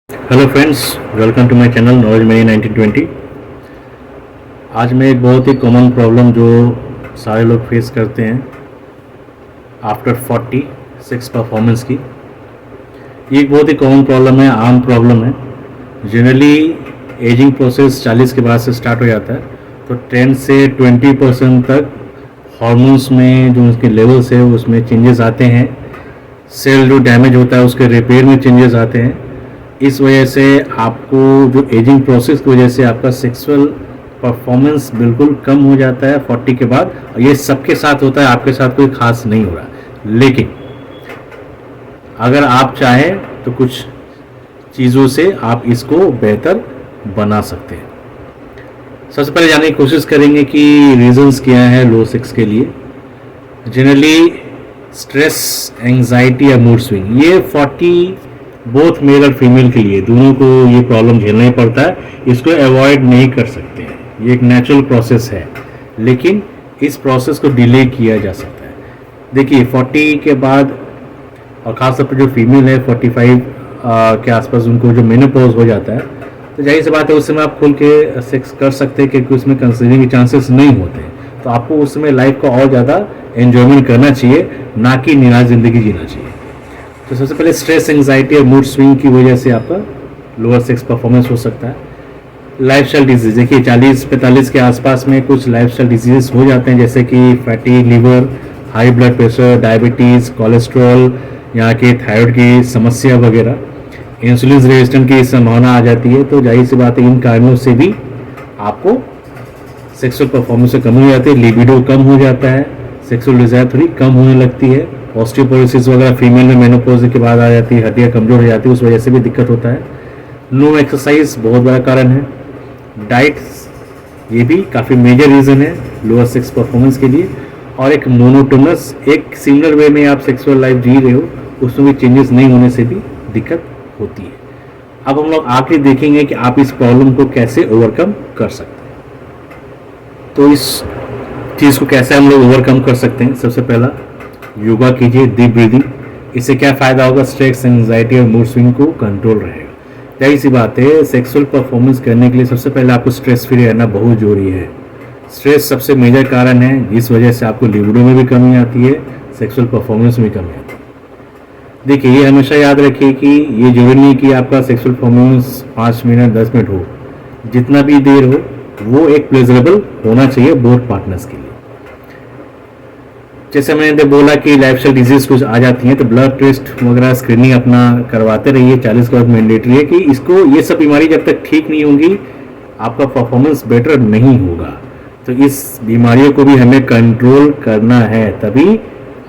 Hello friends, welcome to my channel Knowledge Money 1920। आज मैं एक बहुत ही कॉमन प्रॉब्लम जो सारे लोग फेस करते हैं आफ्टर 46 परफॉर्मेंस की। ये एक बहुत ही कॉमन प्रॉब्लम है, आम प्रॉब्लम है। जनरली एजिंग प्रोसेस 40 के बाद से स्टार्ट हो जाता है, तो 10 से 20% तक हार्मोन्स में जो उसके लेवल्स है उसमें चेंजेस आते हैं। सेल जो डैमेज होता है उसके रिपेयर में चेंजेस आते हैं। इस वजह से आपको जो एजिंग प्रोसेस की वजह से आपका सेक्सुअल परफॉर्मेंस बिल्कुल कम हो जाता है 40 के बाद। ये सबके साथ होता है, आपके साथ कोई खास नहीं हो रहा। लेकिन अगर आप चाहें तो कुछ चीज़ों से आप इसको बेहतर बना सकते हैं। सबसे पहले जानने की कोशिश करेंगे कि रीजंस क्या है लो सेक्स के लिए। जनरली स्ट्रेस, एंजाइटी या मूड स्विंग, ये 40 बोथ मेल और फीमेल के लिए दोनों को ये प्रॉब्लम झेलना ही पड़ता है। इसको अवॉइड नहीं कर सकते हैं, ये एक नेचुरल प्रोसेस है, लेकिन इस प्रोसेस को डिले किया जा सकता है। देखिए 40 के बाद और ख़ासतौर पर जो फीमेल है 45 के आसपास उनको जो मेनोपॉज हो जाता है, तो जाहिर सी बात है उस समय आप खुल के सेक्स कर सकते हैं क्योंकि उसमें कंसीविंग के चांसेस नहीं होते। तो आपको उस समय लाइफ को और ज़्यादा एन्जॉयमेंट करना चाहिए, ना कि निराश ज़िंदगी जीना चाहिए। तो सबसे पहले स्ट्रेस, एंजाइटी और मूड स्विंग की वजह से आपका लोअर सेक्स परफॉर्मेंस हो सकता है। लाइफस्टाइल डिजीज, देखिए 40-45 के आसपास में कुछ लाइफस्टाइल डिजीज हो जाते हैं, जैसे कि fatty liver, high blood pressure, diabetes, cholesterol, यहाँ के थायराइड की समस्या वगैरह, इंसुलिन रेजिस्टेंट की संभावना आ जाती है। तो जाहिर सी बात है इन कारणों से भी आपको सेक्सुअल परफॉर्मेंस में कमी हो जाती है, लिबिडो कम हो जाता है, सेक्सुअल डिज़ायर थोड़ी कम होने लगती है। ऑस्टियोपोरोसिस वगैरह फीमेल में मेनोपॉज के बाद आ जाती है, हड्डियाँ कमज़ोर हो जाती है, उस वजह से भी दिक्कत होता है। नो एक्सरसाइज बहुत बड़ा कारण है। डाइट, ये भी काफ़ी मेजर रीज़न है लोअर सेक्स परफॉर्मेंस के लिए। और एक मोनोटोनस, एक सिमिलर वे में आप सेक्सुअल लाइफ जी रहे हो, उसमें भी चेंजेस नहीं होने से भी दिक्कत होती है। अब हम लोग आके देखेंगे कि आप इस प्रॉब्लम को कैसे ओवरकम कर सकते हैं। तो इस चीज़ को कैसे हम लोग ओवरकम कर सकते हैं। सबसे पहला, योगा कीजिए, डीप ब्रीदिंग। इससे क्या फ़ायदा होगा, स्ट्रेस, एंजाइटी और मूड स्विंग को कंट्रोल रहेगा। जाहिर सी बात है सेक्सुअल परफॉर्मेंस करने के लिए सबसे पहले आपको स्ट्रेस फ्री रहना बहुत जरूरी है। स्ट्रेस सबसे मेजर कारण है जिस वजह से आपको लिबिडो में भी कमी आती है, सेक्सुअल परफॉर्मेंस में कमी आती है। देखिए ये हमेशा याद रखिए कि ये जरूरी नहीं कि आपका सेक्सुअल परफॉर्मेंस 5 मिनट 10 मिनट हो, जितना भी देर हो वो एक प्लेजरेबल होना चाहिए बोथ पार्टनर्स के लिए। जैसे मैंने बोला कि लाइफस्टाइल डिजीज कुछ आ जाती हैं, तो ब्लड टेस्ट वगैरह स्क्रीनिंग अपना करवाते रहिए। 40 के बाद मैंडेटरी है कि इसको, ये सब बीमारी जब तक ठीक नहीं होंगी आपका परफॉर्मेंस बेटर नहीं होगा। तो इस बीमारियों को भी हमें कंट्रोल करना है, तभी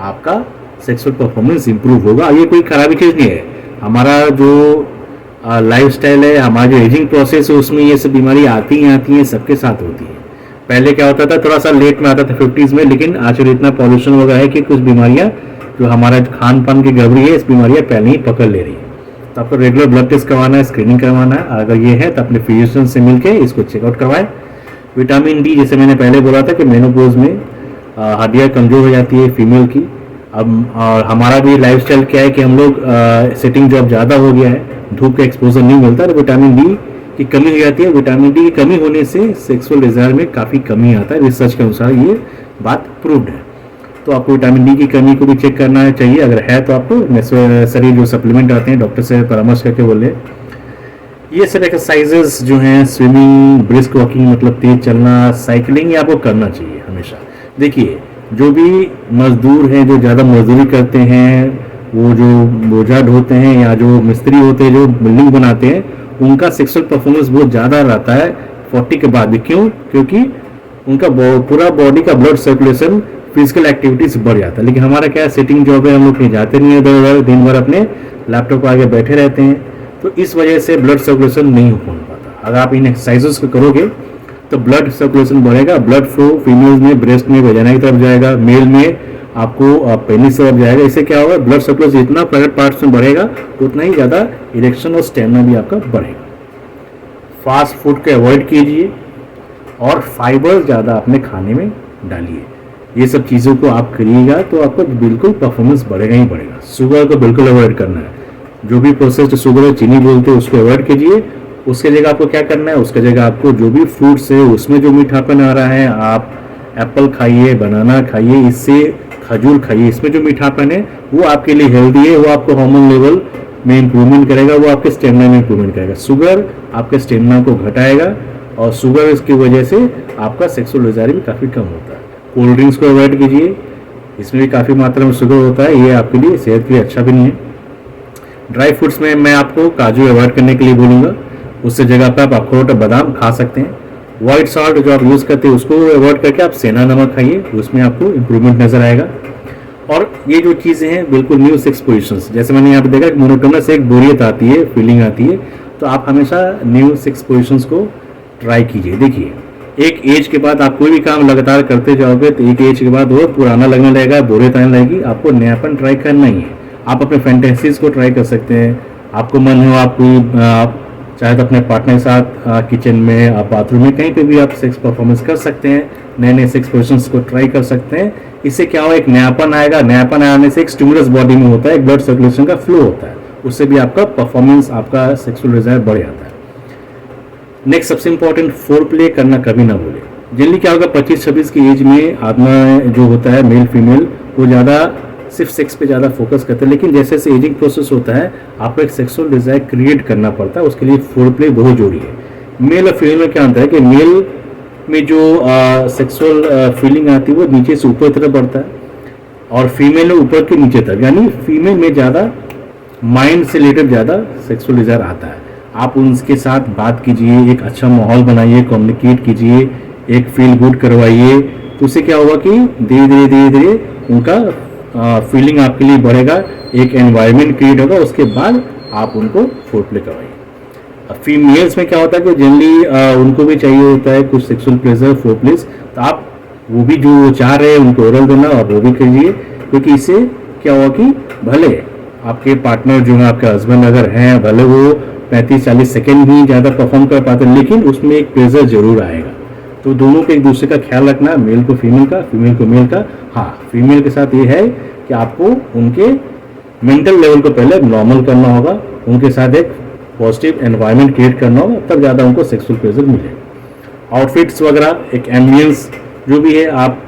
आपका सेक्सुअल परफॉर्मेंस इंप्रूव होगा। ये कोई खराबी चीज़ नहीं है। हमारा जो लाइफस्टाइल है, हमारा जो एजिंग प्रोसेस है, उसमें ये सब बीमारी आती हैं, सबके साथ होती है। पहले क्या होता था, थोड़ा सा लेट में आता था 50s में, लेकिन आजकल इतना पॉल्यूशन वगैरह है कि कुछ बीमारियां जो हमारा खान पान की गड़बड़ी है, इस बीमारियां पहले ही पकड़ ले रही है। तो आपको रेगुलर ब्लड टेस्ट करवाना है, स्क्रीनिंग करवाना है। अगर ये है तो अपने फिजिशियन से मिलकर इसको चेकआउट करवाएं। विटामिन डी, जैसे मैंने पहले बोला था कि मेनोपॉज में हड्डियाँ कमज़ोर हो जाती है फीमेल की। अब और हमारा भी लाइफस्टाइल क्या है कि हम लोग सिटिंग जॉब ज़्यादा हो गया है, धूप का एक्सपोजर नहीं मिलता, तो विटामिन डी की कमी हो जाती है। विटामिन डी की कमी होने से सेक्सुअल डिज़ायर में काफ़ी कमी आता है, रिसर्च के अनुसार ये बात प्रूव्ड है। तो आपको विटामिन डी की कमी को भी चेक करना चाहिए। अगर है तो आपको नेसेसरी जो सप्लीमेंट आते हैं डॉक्टर से परामर्श करके बोले। ये सब एक्सरसाइजेस जो हैं, स्विमिंग, ब्रिस्क वॉकिंग मतलब तेज चलना, साइकिलिंग, ये आपको करना चाहिए हमेशा। देखिए जो भी मजदूर हैं, जो ज़्यादा मजदूरी करते हैं, वो जो बोझा ढोते हैं या जो मिस्त्री होते हैं जो बिल्डिंग बनाते हैं, उनका सेक्सुअल परफॉर्मेंस बहुत ज़्यादा रहता है 40 के बाद भी। क्यों? क्योंकि उनका पूरा बॉडी का ब्लड सर्कुलेशन, फिजिकल एक्टिविटीज बढ़ जाता है। लेकिन हमारा क्या है, सिटिंग जॉब है, हम लोग कहीं जाते नहीं है इधर उधर, दिन भर अपने लैपटॉप आगे बैठे रहते हैं, तो इस वजह से ब्लड सर्कुलेशन नहीं हो पाता। अगर आप इन एक्सरसाइजेस को करोगे तो ब्लड सर्कुलेशन बढ़ेगा, ब्लड फ्लो फीमेल्स में ब्रेस्ट में वजाइना की तरफ जाएगा, मेल में आपको पेनिस तरफ जाएगा। इससे क्या होगा, ब्लड सर्कुलेशन जितना प्राइवेट पार्ट्स में बढ़ेगा उतना ही ज़्यादा इरेक्शन और स्टेमिना भी आपका बढ़ेगा। फास्ट फूड को अवॉइड कीजिए और फाइबर ज़्यादा अपने खाने में डालिए। ये सब चीज़ों को आप करिएगा तो आपका बिल्कुल परफॉर्मेंस बढ़ेगा ही बढ़ेगा। शुगर को बिल्कुल अवॉइड करना है। जो भी प्रोसेस्ड शुगर है, चीनी बोलते हैं, उसको अवॉइड कीजिए। उसके जगह आपको क्या करना है, उसके जगह आपको जो भी फ्रूट्स है उसमें जो मीठापन आ रहा है, आप एप्पल खाइए, बनाना खाइए, इससे खजूर खाइए, इसमें जो मीठापन है वो आपके लिए हेल्दी है, वो आपको हार्मोन लेवल में इंप्रूवमेंट करेगा, वो आपके स्टेमिना में इंप्रूवमेंट करेगा। शुगर आपके स्टेमिना को घटाएगा और शुगर इसकी वजह से आपका सेक्सुअल डिजायर भी काफ़ी कम होता है। कोल्ड ड्रिंक्स को अवॉइड कीजिए, इसमें भी काफ़ी मात्रा में शुगर होता है, ये आपके लिए सेहत के लिए अच्छा भी नहीं है। ड्राई फ्रूट्स में मैं आपको काजू अवॉइड करने के लिए बोलूँगा, उससे जगह पर आप अखरोट और बादाम खा सकते हैं। व्हाइट सॉल्ट जो आप यूज़ करते हैं उसको अवॉइड करके आप सेना नमक खाइए, उसमें आपको इंप्रूवमेंट नज़र आएगा। और ये जो चीज़ें हैं बिल्कुल न्यू सेक्स पोजिशंस, जैसे मैंने यहाँ पे देखा मोनोटोनस एक बोरियत आती है, फीलिंग आती है, तो आप हमेशा न्यू सेक्स पोजिशंस को ट्राई कीजिए। देखिए, एक एज के बाद आप कोई भी काम लगातार करते जाओगे तो एक एज के बाद वो पुराना लगने लगेगा, बोरियत आने लगेगी, आपको नयापन ट्राई करना ही है। आप अपने फैंटेसीज को ट्राई कर सकते हैं, आपको मन हो आप कोई चाहे तो अपने पार्टनर के साथ किचन में, आप बाथरूम में, कहीं पे भी आप सेक्स परफॉर्मेंस कर सकते हैं, नए नए सेक्स पोजिशंस को ट्राई कर सकते हैं। इससे क्या हो, एक नयापन आएगा, नयापन आने से एक स्टिमुलस बॉडी में होता है, एक ब्लड सर्कुलेशन का फ्लो होता है, उससे भी आपका परफॉर्मेंस, आपका सेक्सुअल डिजायर बढ़ जाता है। नेक्स्ट सबसे इंपॉर्टेंट, फोर प्ले करना कभी ना भूले। जनरली क्या होगा, 25-26 की एज में आदमी जो होता है, मेल फीमेल, वो ज़्यादा सिर्फ सेक्स पे ज़्यादा फोकस करते हैं, लेकिन जैसे जैसे एजिंग प्रोसेस होता है आपको एक सेक्सुअल डिजायर क्रिएट करना पड़ता है, उसके लिए फोर प्ले बहुत जरूरी है। मेल और फीमेल में क्या होता है कि मेल में जो सेक्सुअल फीलिंग आती है वो नीचे से ऊपर तरफ बढ़ता है और फीमेल में ऊपर के नीचे तक, यानी फीमेल में ज़्यादा माइंड से रिलेटेड ज़्यादा सेक्सुअल डिजायर आता है। आप उनके साथ बात कीजिए, एक अच्छा माहौल बनाइए, कम्युनिकेट कीजिए, एक फील गुड करवाइए, तो उससे क्या होगा कि धीरे धीरे उनका फीलिंग आपके लिए बढ़ेगा, एक एनवायरनमेंट क्रिएट होगा, उसके बाद आप उनको फोर प्ले करवाइए। फीमेल्स में क्या होता है कि जनरली उनको भी चाहिए होता है कुछ सेक्सुअल प्लेजर, फोर प्लेस, तो आप वो भी जो चाह रहे हैं उनको ओरल देना और वो भी कीजिए, क्योंकि इससे क्या होगा कि भले आपके पार्टनर जो है, आपके हस्बैंड अगर हैं, भले वो 35-40 सेकेंड ही ज़्यादा परफॉर्म कर पाते हैं, लेकिन उसमें एक प्लेजर जरूर आएगा। तो दोनों के एक दूसरे का ख्याल रखना, मेल को फीमेल का, फीमेल को मेल का। हाँ, फीमेल के साथ ये है कि आपको उनके मेंटल लेवल को पहले नॉर्मल करना होगा, उनके साथ एक पॉजिटिव एनवायरनमेंट क्रिएट करना होगा, तब ज़्यादा उनको सेक्सुअल प्लेजर मिलेगा। आउटफिट्स वगैरह, एक एम्बियंस जो भी है, आप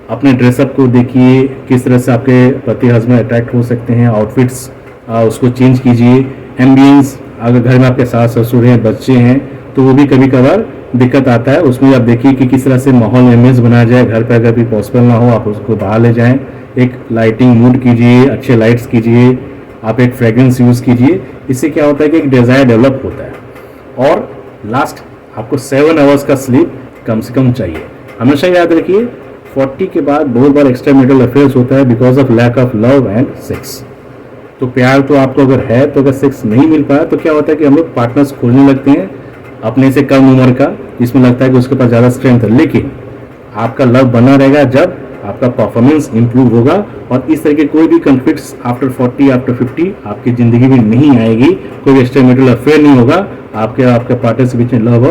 अपने ड्रेसअप को देखिए, किस तरह से आपके पति हस्बैंड अट्रैक्ट हो सकते हैं, आउटफिट्स उसको चेंज कीजिए। एम्बियंस, अगर घर में आपके सास ससुर हैं, बच्चे हैं, तो वो भी कभी कभार दिक्कत आता है, उसमें आप देखिए कि किस तरह से माहौल इमेज बनाया जाए। घर पे अगर भी पॉसिबल ना हो आप उसको बाहर ले जाएं, एक लाइटिंग मूड कीजिए, अच्छे लाइट्स कीजिए, आप एक फ्रेग्रेंस यूज़ कीजिए। इससे क्या होता है कि एक डिज़ायर डेवलप होता है। और लास्ट, आपको 7 आवर्स का स्लीप कम से कम चाहिए। हमेशा याद रखिए 40 के बाद बहुत बार एक्स्ट्रा मैरिटल अफेयर्स होता है because of lack of love and sex. तो प्यार तो आपको अगर है, तो अगर सेक्स नहीं मिल पाया तो क्या होता है कि हम लोग पार्टनर्स खोजने लगते हैं अपने से कम उम्र का, जिसमें लगता है कि उसके पास ज़्यादा स्ट्रेंथ है। लेकिन आपका लव बना रहेगा जब आपका परफॉर्मेंस इंप्रूव होगा, और इस तरह के कोई भी कॉन्फ्लिक्ट्स आफ्टर 40 आफ्टर 50 आपकी ज़िंदगी में नहीं आएगी। कोई एक्स्ट्रा मैरिटल अफेयर नहीं होगा, आपके पार्टनर के बीच में लव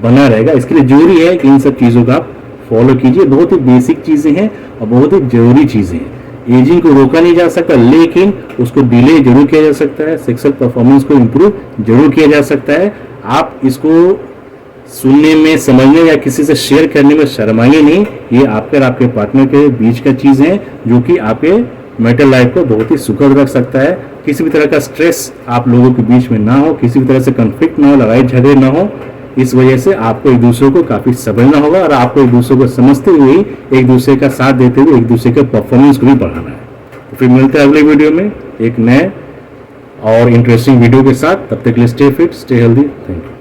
बना रहेगा। इसके लिए जरूरी है कि इन सब चीज़ों का आप फॉलो कीजिए। बहुत ही बेसिक चीज़ें हैं और बहुत ही जरूरी चीज़ें हैं। एजिंग को रोका नहीं जा सकता, लेकिन उसको डिले जरूर किया जा सकता है। सेक्सुअल परफॉर्मेंस को इम्प्रूव जरूर किया जा सकता है। आप इसको सुनने में, समझने या किसी से शेयर करने में शर्माइए नहीं। ये आपके और आपके पार्टनर के बीच का चीज़ है जो कि आपके मैरिटल लाइफ को बहुत ही सुखद रख सकता है। किसी भी तरह का स्ट्रेस आप लोगों के बीच में ना हो, किसी भी तरह से कॉन्फ्लिक्ट ना हो, लड़ाई झगड़े ना हो। इस वजह से आपको एक दूसरे को काफ़ी समझना होगा और आपको एक दूसरे को समझते हुए, एक दूसरे का साथ देते हुए, एक दूसरे के परफॉर्मेंस को भी बढ़ाना है। तो फिर मिलते हैं अगले वीडियो में एक नए और इंटरेस्टिंग वीडियो के साथ। तब तक के लिए stay fit, stay healthy. Thank you.